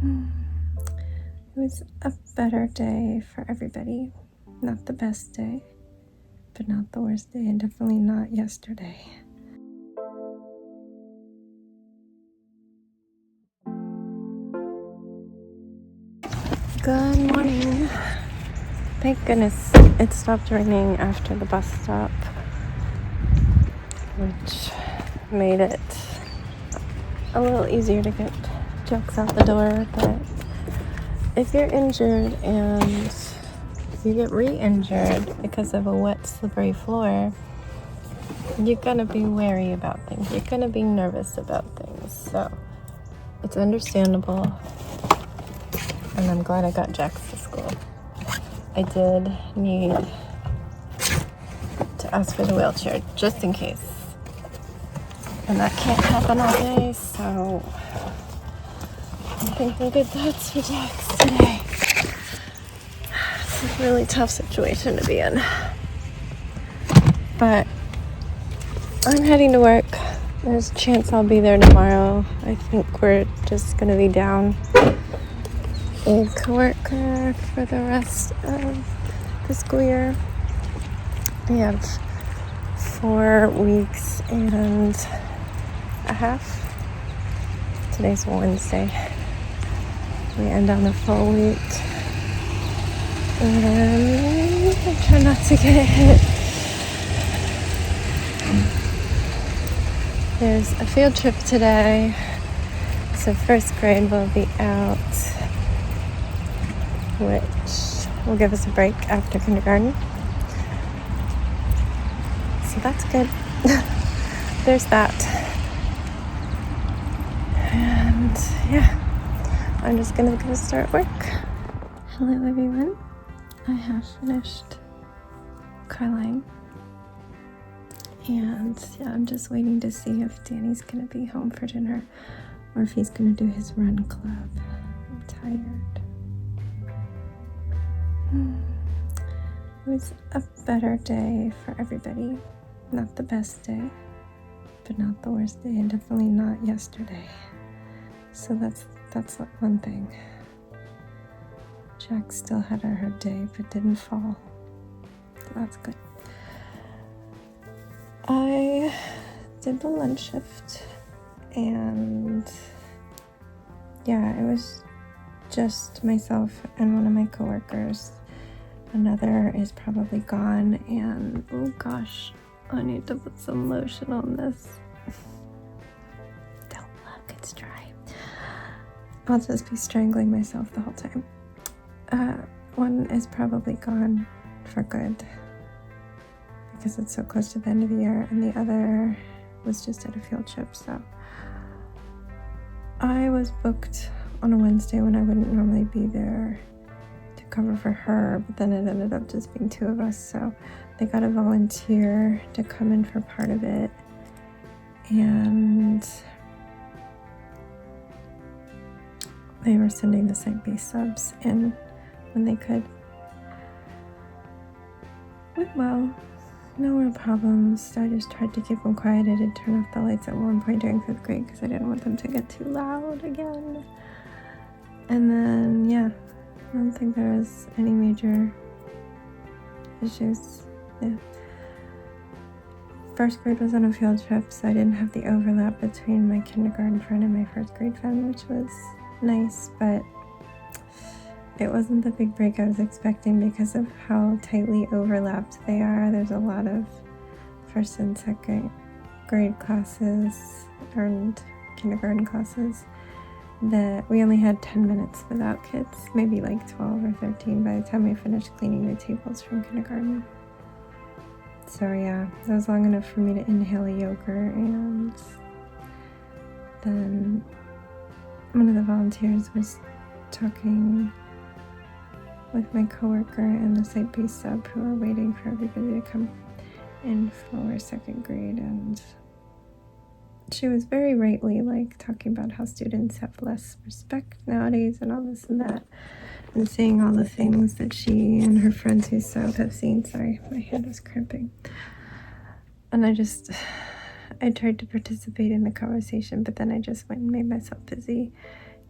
It was a better day for everybody. Not the best day, but not the worst day, and definitely not yesterday. Good morning. Thank goodness it stopped raining after the bus stop, which made it a little easier to get Jax out the door. But if you're injured and you get re-injured because of a wet, slippery floor, you're gonna be wary about things. You're gonna be nervous about things. So it's understandable. And I'm glad I got Jax to school. I did need to ask for the wheelchair just in case. And that can't happen all day, so I'm thinking good thoughts for Jax today. It's a really tough situation to be in. But I'm heading to work. There's a chance I'll be there tomorrow. I think we're just going to be down a coworker for the rest of the school year. We have 4 weeks and a half. Today's Wednesday. We end on a full week. And I try not to get hit. There's a field trip today. So first grade will be out, which will give us a break after kindergarten. So that's good. There's that. And yeah, I'm just gonna go start work. Hello everyone. I have finished curling. And yeah, I'm just waiting to see if Danny's gonna be home for dinner or if he's gonna do his run club. I'm tired. It was a better day for everybody. Not the best day, but not the worst day, and definitely not yesterday. So that's one thing. Jax still had her day, but didn't fall. So that's good. I did the lunch shift, and yeah, it was just myself and one of my coworkers. Another is probably gone, and oh gosh, I need to put some lotion on this. Don't look, it's dry. I'll just be strangling myself the whole time. One is probably gone for good because it's so close to the end of the year, and the other was just at a field trip. So I was booked on a Wednesday when I wouldn't normally be there to cover for her, but then it ended up just being 2 of us, so they got a volunteer to come in for part of it, and they were sending the site-based subs in when they could. Went well. No real problems. I just tried to keep them quiet. I did turn off the lights at one point during 5th grade because I didn't want them to get too loud again. And then, yeah, I don't think there was any major issues. Yeah. First grade was on a field trip, so I didn't have the overlap between my kindergarten friend and my 1st grade friend, which was nice, but it wasn't the big break I was expecting because of how tightly overlapped they are. There's a lot of 1st and 2nd grade classes and kindergarten classes that we only had 10 minutes without kids, maybe like 12 or 13 by the time we finished cleaning the tables from kindergarten. So yeah, that was long enough for me to inhale a yogurt, and then one of the volunteers was talking with my coworker and the site-based sub who were waiting for everybody to come in for 2nd grade, and she was very rightly talking about how students have less respect nowadays and all this and that, and saying all the things that she and her friends who sub have seen. Sorry, my hand was cramping. And I tried to participate in the conversation, but then I just went and made myself busy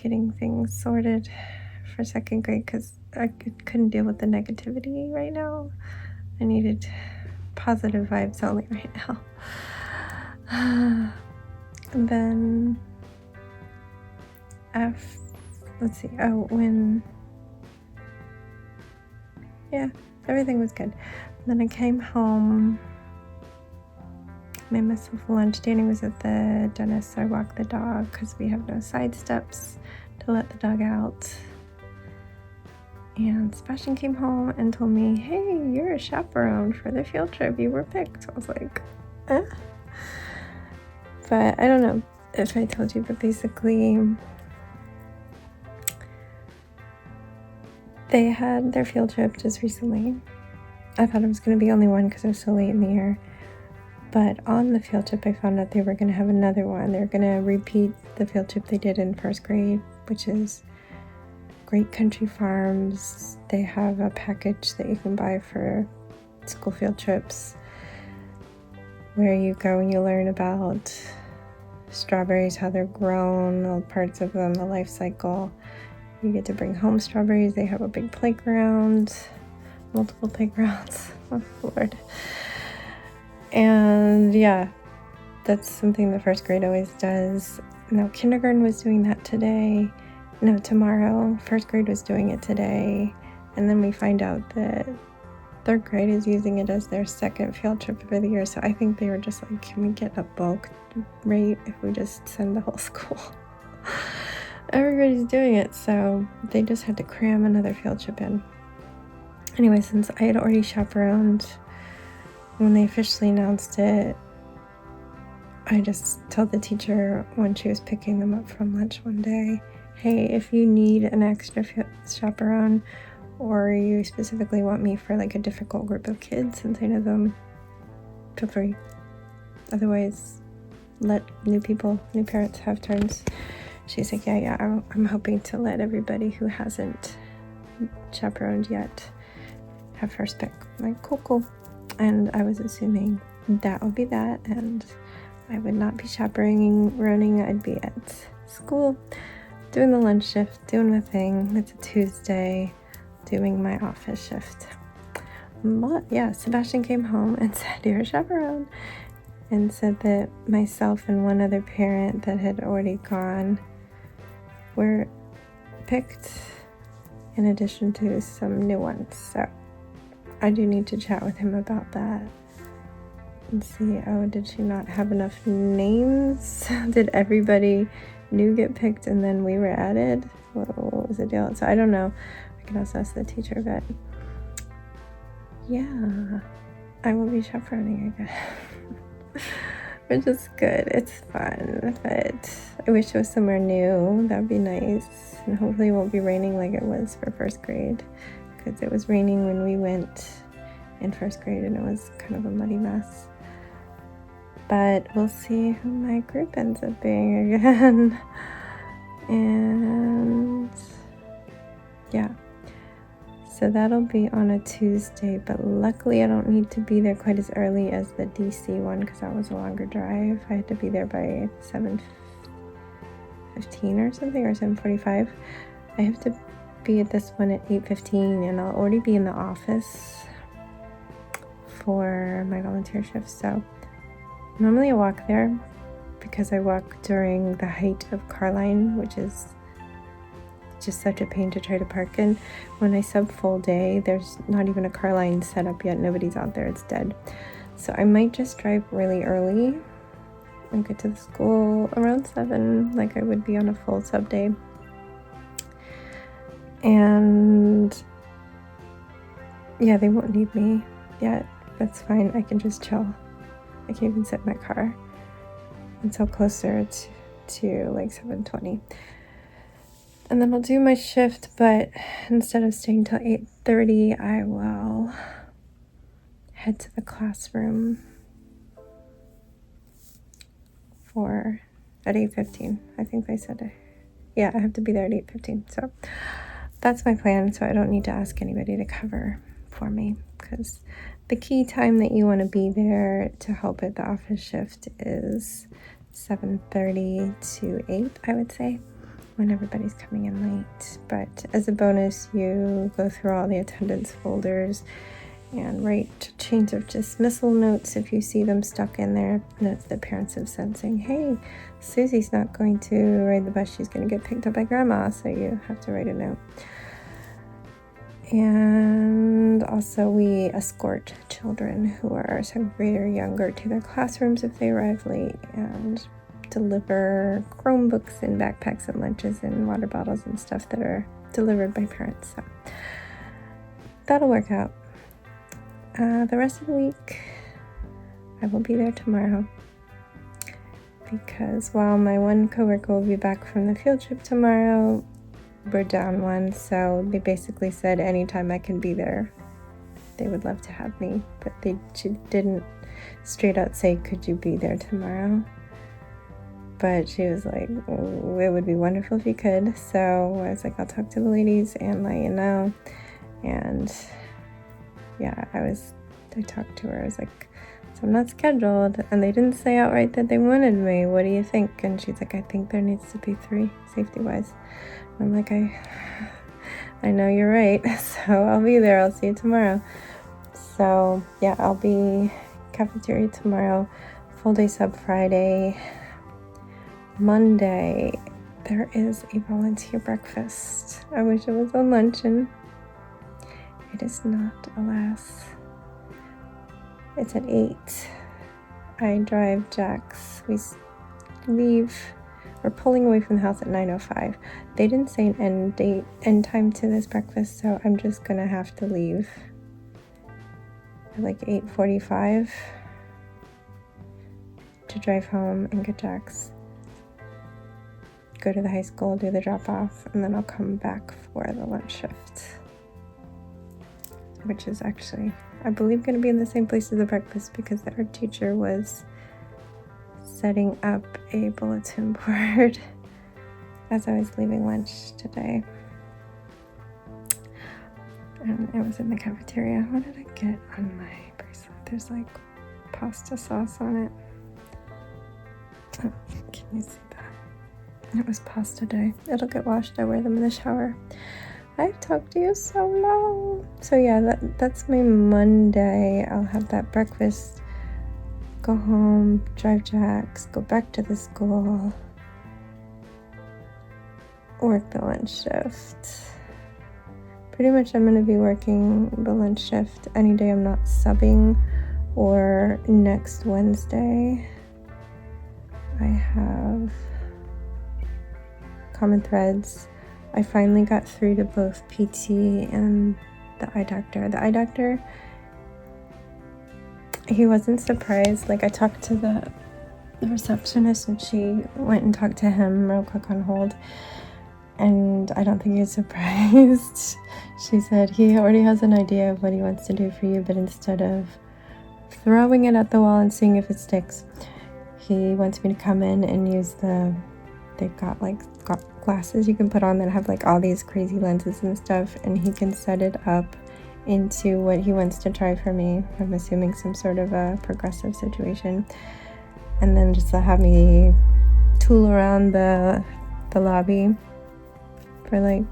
getting things sorted for second grade because I couldn't deal with the negativity right now. I needed positive vibes only right now. And then everything was good. And then I came home, made myself lunch. Danny was at the dentist, so I walked the dog because we have no side steps to let the dog out. And Sebastian came home and told me, hey, you're a chaperone for the field trip. You were picked. I was like, eh? But I don't know if I told you, but basically they had their field trip just recently. I thought it was going to be only one because it was so late in the year. But on the field trip, I found out they were going to have another one. They're going to repeat the field trip they did in first grade, which is Great Country Farms. They have a package that you can buy for school field trips where you go and you learn about strawberries, how they're grown, all parts of them, the life cycle. You get to bring home strawberries. They have a big playground, multiple playgrounds. Oh, Lord. And yeah, that's something that first grade always does. Now, kindergarten was doing that tomorrow. First grade was doing it today. And then we find out that third grade is using it as their second field trip of the year. So I think they were just like, can we get a bulk rate if we just send the whole school? Everybody's doing it, so they just had to cram another field trip in. Anyway, since I had already chaperoned, when they officially announced it, I just told the teacher when she was picking them up from lunch one day, hey, if you need an extra chaperone, or you specifically want me for like a difficult group of kids, since I know them, feel free. Otherwise, let new parents have turns. She's like, yeah, I'm hoping to let everybody who hasn't chaperoned yet have first pick. I'm like, cool. And I was assuming that would be that, and I would not be chaperoning. I'd be at school, doing the lunch shift, doing my thing. It's a Tuesday, doing my office shift. But yeah, Sebastian came home and said, you're a chaperone, and said that myself and one other parent that had already gone were picked in addition to some new ones. So I do need to chat with him about that and see, did she not have enough names? Did everybody new get picked and then we were added? What was the deal? So I don't know. I can also ask the teacher, but yeah, I will be chaperoning again. Which is good. It's fun, but I wish it was somewhere new. That'd be nice. And hopefully it won't be raining like it was for first grade, because it was raining when we went in first grade and it was kind of a muddy mess. But we'll see who my group ends up being again. And yeah, so that'll be on a Tuesday, but luckily I don't need to be there quite as early as the DC one because that was a longer drive. I had to be there by 7:15 or something, or 7:45. I have to be at this one at 8:15, and I'll already be in the office for my volunteer shift. So normally I walk there because I walk during the height of car line, which is just such a pain to try to park in. When I sub full day, there's not even a car line set up yet. Nobody's out there. It's dead. So I might just drive really early and get to the school around 7, like I would be on a full sub day. And yeah, they won't need me yet. That's fine. I can just chill. I can even sit in my car until closer to like 7:20. And then I'll do my shift, but instead of staying till 8:30, I will head to the classroom at 8:15. I think they said it. Yeah, I have to be there at 8:15. So that's my plan. So I don't need to ask anybody to cover for me, because the key time that you want to be there to help at the office shift is 7:30 to 8, I would say. when everybody's coming in late. But as a bonus, you go through all the attendance folders and write change of dismissal notes if you see them stuck in there. Notes that parents have sent saying, hey, Susie's not going to ride the bus, she's going to get picked up by grandma, so you have to write a note. And also we escort children who are 7th grade or younger to their classrooms if they arrive late, and deliver Chromebooks and backpacks and lunches and water bottles and stuff that are delivered by parents. So that'll work out. The rest of the week, I will be there tomorrow, because while my one coworker will be back from the field trip tomorrow, we're down one, so they basically said anytime I can be there, they would love to have me, but she didn't straight out say, could you be there tomorrow? But she was like, oh, it would be wonderful if you could. So I was like, I'll talk to the ladies and let you know. And yeah, I talked to her. I was like, so I'm not scheduled. And they didn't say outright that they wanted me. What do you think? And she's like, I think there needs to be 3 safety-wise. I'm like, I know you're right. So I'll be there. I'll see you tomorrow. So yeah, I'll be cafeteria tomorrow, full day sub Friday. Monday, there is a volunteer breakfast. I wish it was a luncheon. It is not, alas. It's at 8. I drive Jax. We leave. We're pulling away from the house at 9:05. They didn't say an end time to this breakfast, so I'm just gonna have to leave at like 8:45 to drive home and get Jax, go to the high school, do the drop off, and then I'll come back for the lunch shift, which is actually, I believe, going to be in the same place as the breakfast, because the art teacher was setting up a bulletin board as I was leaving lunch today. And it was in the cafeteria. What did I get on my bracelet? There's like pasta sauce on it. Oh, can you see that? It was pasta day. It'll get washed. I wear them in the shower. I've talked to you so long. So yeah, that's my Monday. I'll have that breakfast, go home, drive Jax, go back to the school, work the lunch shift. Pretty much I'm going to be working the lunch shift any day I'm not subbing, or next Wednesday. I have common threads. I finally got through to both PT and the eye doctor. The eye doctor, he wasn't surprised. Like, I talked to the receptionist and she went and talked to him real quick on hold, and I don't think he was surprised. She said he already has an idea of what he wants to do for you, but instead of throwing it at the wall and seeing if it sticks, he wants me to come in and use they've got like glasses you can put on that have like all these crazy lenses and stuff, and he can set it up into what he wants to try for me. I'm assuming some sort of a progressive situation, and then just have me tool around the lobby for like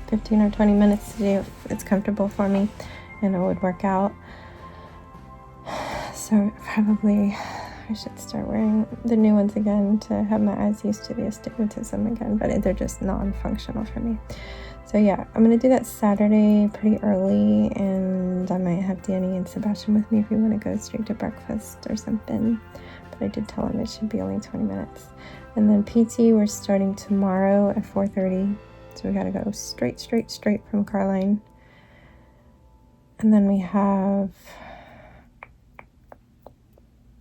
15 or 20 minutes to see if it's comfortable for me and it would work out. So probably I should start wearing the new ones again to have my eyes used to the astigmatism again, but they're just non-functional for me. So yeah, I'm going to do that Saturday pretty early, and I might have Danny and Sebastian with me if we want to go straight to breakfast or something. But I did tell him it should be only 20 minutes. And then PT, we're starting tomorrow at 4:30. So we got to go straight from Carline. And then we have,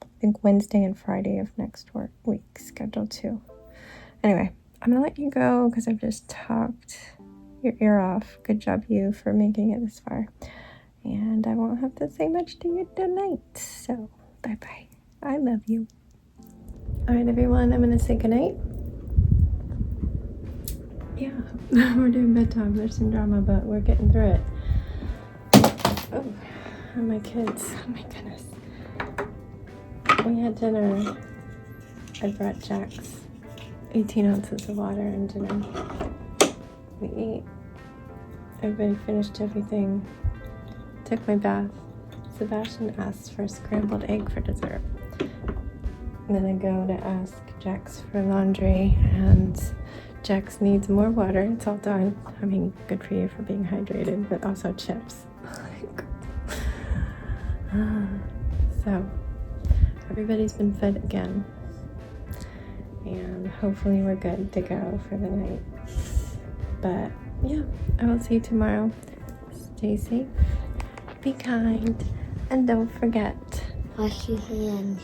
I think, Wednesday and Friday of next week scheduled too. Anyway, I'm going to let you go because I've just talked your ear off. Good job, you, for making it this far. And I won't have to say much to you tonight. So, bye-bye. I love you. All right, everyone, I'm going to say goodnight. Yeah, we're doing bedtime. There's some drama, but we're getting through it. Oh, and my kids. Oh, my goodness. We had dinner. I brought Jax 18 ounces of water and dinner. We ate. Everybody finished everything. Took my bath. Sebastian asked for a scrambled egg for dessert. And then I go to ask Jax for laundry, and Jax needs more water. It's all done. I mean, good for you for being hydrated, but also chips. So, everybody's been fed again. And hopefully we're good to go for the night. But yeah, I will see you tomorrow. Stay safe, be kind, and don't forget. Wash your hands.